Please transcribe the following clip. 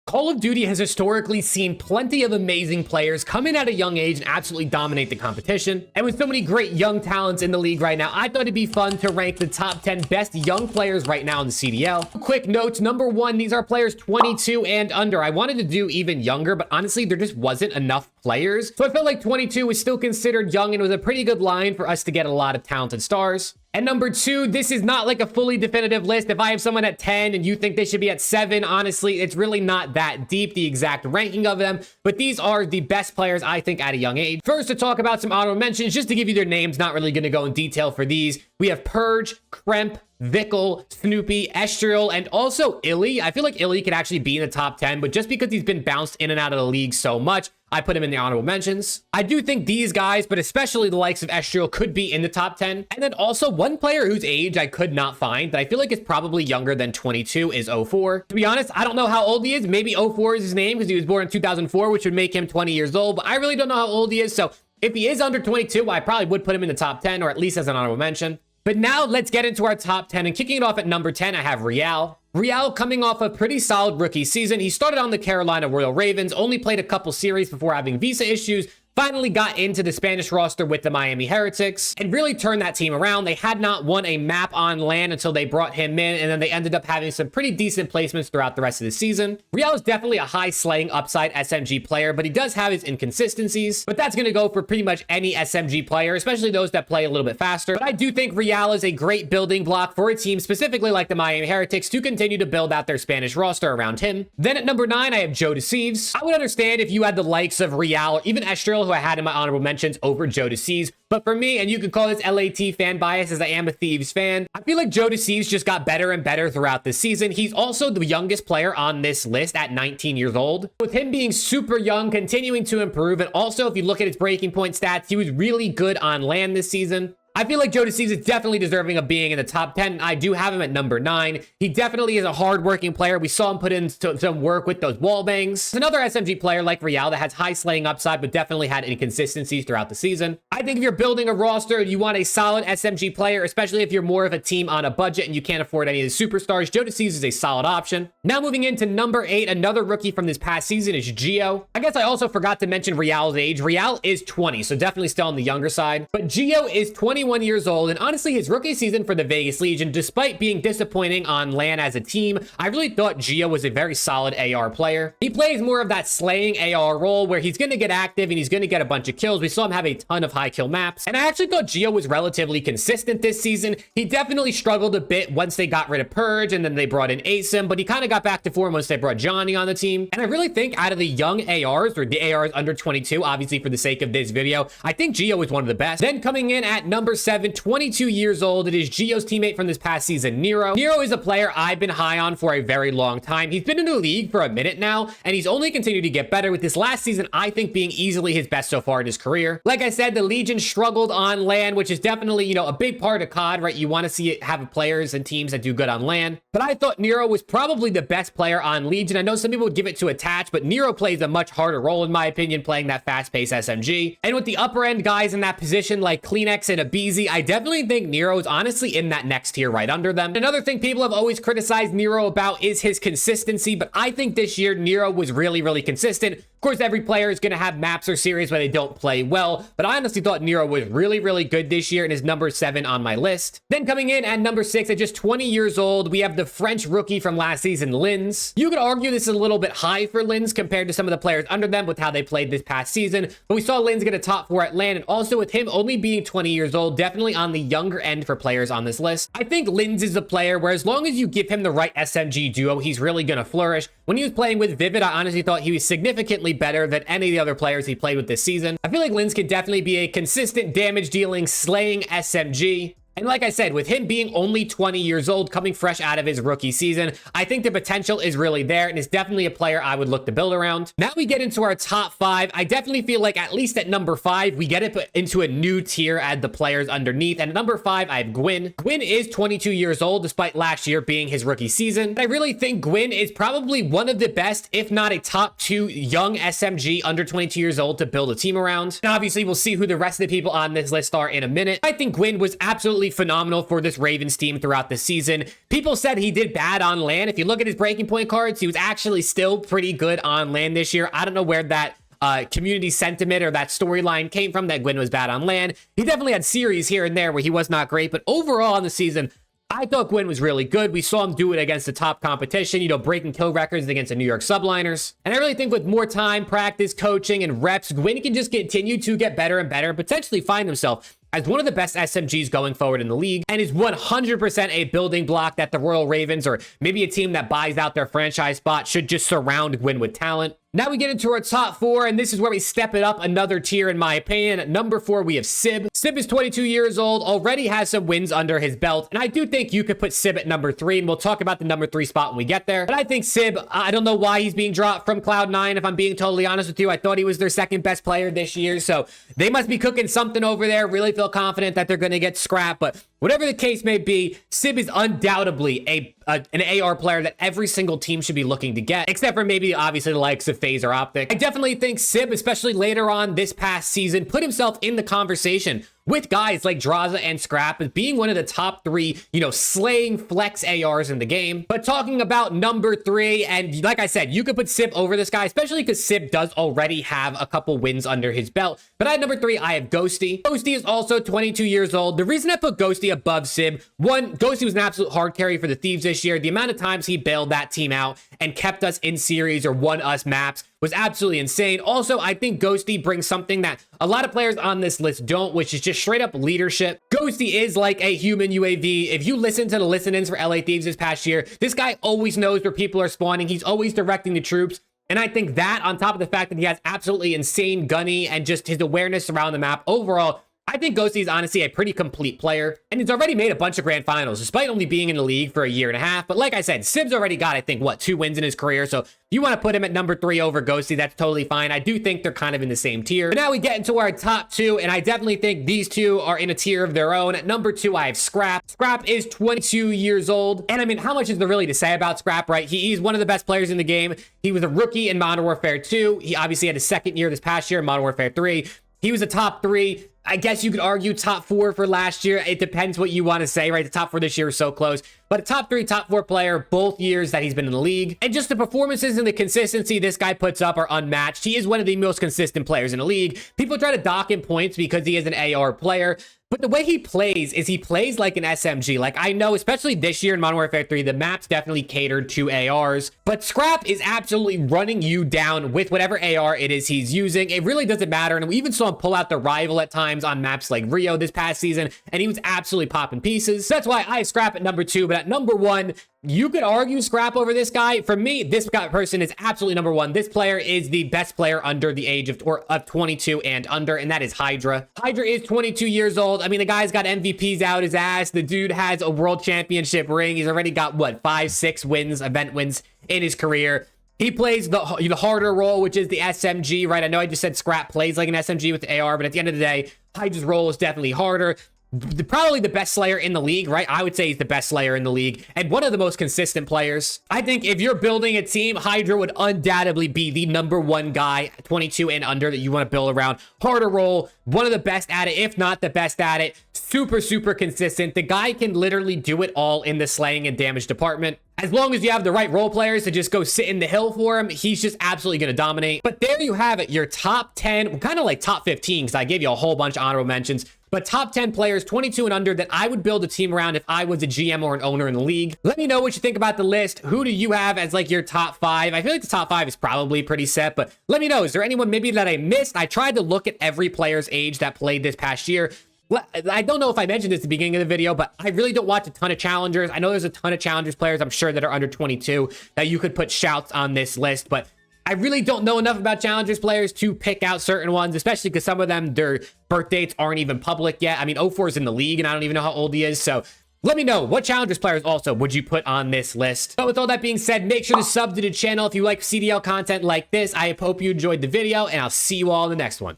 Call of Duty has historically seen plenty of amazing players come in at a young age and absolutely dominate the competition. And with so many great young talents in the league right now, I thought it'd be fun to rank the top 10 best young players right now in the CDL. Quick notes, number 1, these are players 22 and under. I wanted to do even younger, but honestly, there just wasn't enough players. So I felt like 22 was still considered young and was a pretty good line for us to get a lot of talented stars. And number 2, this is not like a fully definitive list. If I have someone at 10 and you think they should be at 7, honestly, it's really not that deep, the exact ranking of them. But these are the best players, I think, at a young age. First, to talk about some honorable mentions, just to give you their names, not really going to go in detail for these. We have Purge, Kremp, Vickle, Snoopy, Estriel, and also Illy. I feel like Illy could actually be in the top 10, but just because he's been bounced in and out of the league so much, I put him in the honorable mentions. I do think these guys, but especially the likes of Estriel, could be in the top 10. And then also one player whose age I could not find that I feel like is probably younger than 22 is 04. To be honest, I don't know how old he is. Maybe 04 is his name because he was born in 2004, which would make him 20 years old, but I really don't know how old he is. So if he is under 22, I probably would put him in the top 10 or at least as an honorable mention. But now let's get into our top 10, and kicking it off at number 10, I have Real. Real coming off a pretty solid rookie season. He started on the Carolina Royal Ravens, only played a couple series before having visa issues, finally got into the Spanish roster with the Miami Heretics and really turned that team around. They had not won a map on LAN until they brought him in, and then they ended up having some pretty decent placements throughout the rest of the season. Real is definitely a high slaying upside SMG player, but he does have his inconsistencies, but that's going to go for pretty much any SMG player, especially those that play a little bit faster. But I do think Real is a great building block for a team specifically like the Miami Heretics to continue to build out their Spanish roster around him. Then at number 9, I have Joe Deceives. I would understand if you had the likes of Real or even Estriel, who I had in my honorable mentions, over Joe Deceives. But for me, and you could call this LAT fan bias as I am a Thieves fan, I feel like Joe Deceives just got better and better throughout the season. He's also the youngest player on this list at 19 years old. With him being super young, continuing to improve, and also if you look at his breaking point stats, he was really good on LAN this season. I feel like Joe Deceives is definitely deserving of being in the top 10. I do have him at number 9. He definitely is a hard-working player. We saw him put in some work with those wall bangs. Another SMG player like Real that has high slaying upside, but definitely had inconsistencies throughout the season. I think if you're building a roster and you want a solid SMG player, especially if you're more of a team on a budget and you can't afford any of the superstars, Joe Deceives is a solid option. Now moving into number 8, another rookie from this past season is Gio. I guess I also forgot to mention Real's age. Real is 20, so definitely still on the younger side. But Gio is 21 years old, and honestly, his rookie season for the Vegas Legion, despite being disappointing on LAN as a team, I really thought Gio was a very solid AR player. He plays more of that slaying AR role where he's going to get active and he's going to get a bunch of kills. We saw him have a ton of high kill maps, and I actually thought Gio was relatively consistent this season. He definitely struggled a bit once they got rid of Purge and then they brought in ASIM, but he kind of got back to form once they brought Johnny on the team. And I really think out of the young ARs, or the ARs under 22, obviously for the sake of this video, I think Gio is one of the best. Then coming in at number 7, 22 years old, it is Gio's teammate from this past season, Nero. Nero is a player I've been high on for a very long time. He's been in the league for a minute now, and he's only continued to get better, with this last season, I think, being easily his best so far in his career. Like I said, the Legion struggled on LAN, which is definitely, you know, a big part of COD, right? You want to see it have players and teams that do good on LAN. But I thought Nero was probably the best player on Legion. I know some people would give it to Attach, but Nero plays a much harder role, in my opinion, playing that fast-paced SMG. And with the upper-end guys in that position, like Kleenex and Abizi, I definitely think Nero is honestly in that next tier right under them. Another thing people have always criticized Nero about is his consistency, but I think this year Nero was really, really consistent. Of course, every player is going to have maps or series where they don't play well, but I honestly thought Nero was really, really good this year and is number 7 on my list. Then coming in at number 6, at just 20 years old, we have the French rookie from last season, Lins. You could argue this is a little bit high for Lins compared to some of the players under them with how they played this past season, but we saw Lins get a top 4 at LAN, and also with him only being 20 years old, definitely on the younger end for players on this list. I think Lins is a player where as long as you give him the right SMG duo, he's really going to flourish. When he was playing with Vivid, I honestly thought he was significantly better than any of the other players he played with this season. I feel like Lins can definitely be a consistent damage dealing, slaying SMG. And like I said, with him being only 20 years old, coming fresh out of his rookie season, I think the potential is really there and is definitely a player I would look to build around. Now we get into our top 5. I definitely feel like at least at number 5, we get it into a new tier at the players underneath. And at number 5, I have Gwyn. Gwyn is 22 years old, despite last year being his rookie season. I really think Gwyn is probably one of the best, if not a top 2 young SMG under 22 years old to build a team around. And obviously, we'll see who the rest of the people on this list are in a minute. I think Gwyn was absolutely absolutely phenomenal for this Ravens team throughout the season. People said he did bad on land. If you look at his breaking point cards, he was actually still pretty good on land this year. I don't know where that community sentiment or that storyline came from that Gwyn was bad on land. He definitely had series here and there where he was not great, but overall on the season, I thought Gwyn was really good. We saw him do it against the top competition, breaking kill records against the New York subliners. And I really think with more time, practice, coaching, and reps, Gwyn can just continue to get better and better and potentially find himself as one of the best SMGs going forward in the league, and is 100% a building block that the Royal Ravens, or maybe a team that buys out their franchise spot, should just surround Gwyn with talent. Now we get into our top 4, and this is where we step it up another tier in my opinion. At number 4, we have Sib. Sib is 22 years old, already has some wins under his belt, and I do think you could put Sib at number 3, and we'll talk about the number 3 spot when we get there. But I think Sib, I don't know why he's being dropped from Cloud9, if I'm being totally honest with you. I thought he was their second best player this year, so they must be cooking something over there. Really feel confident that they're going to get scrapped, but whatever the case may be, Sib is undoubtedly an AR player that every single team should be looking to get, except for maybe obviously the likes of FAZE or OPTIC. I definitely think Sib, especially later on this past season, put himself in the conversation with guys like Draza and Scrap as being one of the top 3, slaying flex ARs in the game. But talking about number 3, and like I said, you could put Sib over this guy, especially because Sib does already have a couple wins under his belt. But at number 3, I have Ghosty. Ghosty is also 22 years old. The reason I put Ghosty above Sib, one, Ghosty was an absolute hard carry for the Thieves this year. The amount of times he bailed that team out and kept us in series or won us maps was absolutely insane. Also, I think Ghosty brings something that a lot of players on this list don't, which is just straight up leadership. Ghosty is like a human UAV. If you listen to the listen-ins for LA Thieves this past year, this guy always knows where people are spawning. He's always directing the troops. And I think that, on top of the fact that he has absolutely insane gunny and just his awareness around the map overall, I think Ghosty is honestly a pretty complete player, and he's already made a bunch of grand finals, despite only being in the league for a year and a half. But like I said, Sib's already got, I think, 2 wins in his career. So if you want to put him at number 3 over Ghosty, that's totally fine. I do think they're kind of in the same tier. But now we get into our top 2, and I definitely think these two are in a tier of their own. At number 2, I have Scrap. Scrap is 22 years old. And I mean, how much is there really to say about Scrap, right? He's one of the best players in the game. He was a rookie in Modern Warfare 2. He obviously had his second year this past year in Modern Warfare 3. He was a top 3. I guess you could argue top 4 for last year. It depends what you want to say, right? The top 4 this year is so close. But a top 3, top 4 player both years that he's been in the league. And just the performances and the consistency this guy puts up are unmatched. He is one of the most consistent players in the league. People try to dock him points because he is an AR player. But the way he plays is he plays like an SMG. Like, I know, especially this year in Modern Warfare 3, the map's definitely catered to ARs. But Scrap is absolutely running you down with whatever AR it is he's using. It really doesn't matter. And we even saw him pull out the Rival at times on maps like Rio this past season. And he was absolutely popping pieces. So that's why I have Scrap at number 2. But at number 1, you could argue Scrap over this guy. For me, this person is absolutely number 1. This player is the best player under the age of 22 and under, and that is Hydra. Hydra is 22 years old. I mean, the guy's got MVPs out his ass. The dude has a world championship ring. He's already got, 5, 6 wins, event wins in his career. He plays the harder role, which is the SMG, right? I know I just said Scrap plays like an SMG with the AR, but at the end of the day, Hydra's role is definitely harder. Probably the best slayer in the league, right? I would say he's the best slayer in the league and one of the most consistent players. I think if you're building a team, Hydra would undoubtedly be the number 1 guy, 22 and under, that you want to build around. Harder role, one of the best at it, if not the best at it. Super, super consistent. The guy can literally do it all in the slaying and damage department. As long as you have the right role players to just go sit in the hill for him, he's just absolutely going to dominate. But there you have it, your top 10, kind of like top 15, because I gave you a whole bunch of honorable mentions. But top 10 players, 22 and under, that I would build a team around if I was a GM or an owner in the league. Let me know what you think about the list. Who do you have as like your top 5? I feel like the top 5 is probably pretty set, but let me know. Is there anyone maybe that I missed? I tried to look at every player's age that played this past year. I don't know if I mentioned this at the beginning of the video, but I really don't watch a ton of challengers. I know there's a ton of challengers players, I'm sure, that are under 22 that you could put shouts on this list, but I really don't know enough about challengers players to pick out certain ones, especially because some of them, their birth dates aren't even public yet. I mean, 04 is in the league and I don't even know how old he is. So let me know what challengers players also would you put on this list. But with all that being said, make sure to sub to the channel if you like CDL content like this. I hope you enjoyed the video, and I'll see you all in the next one.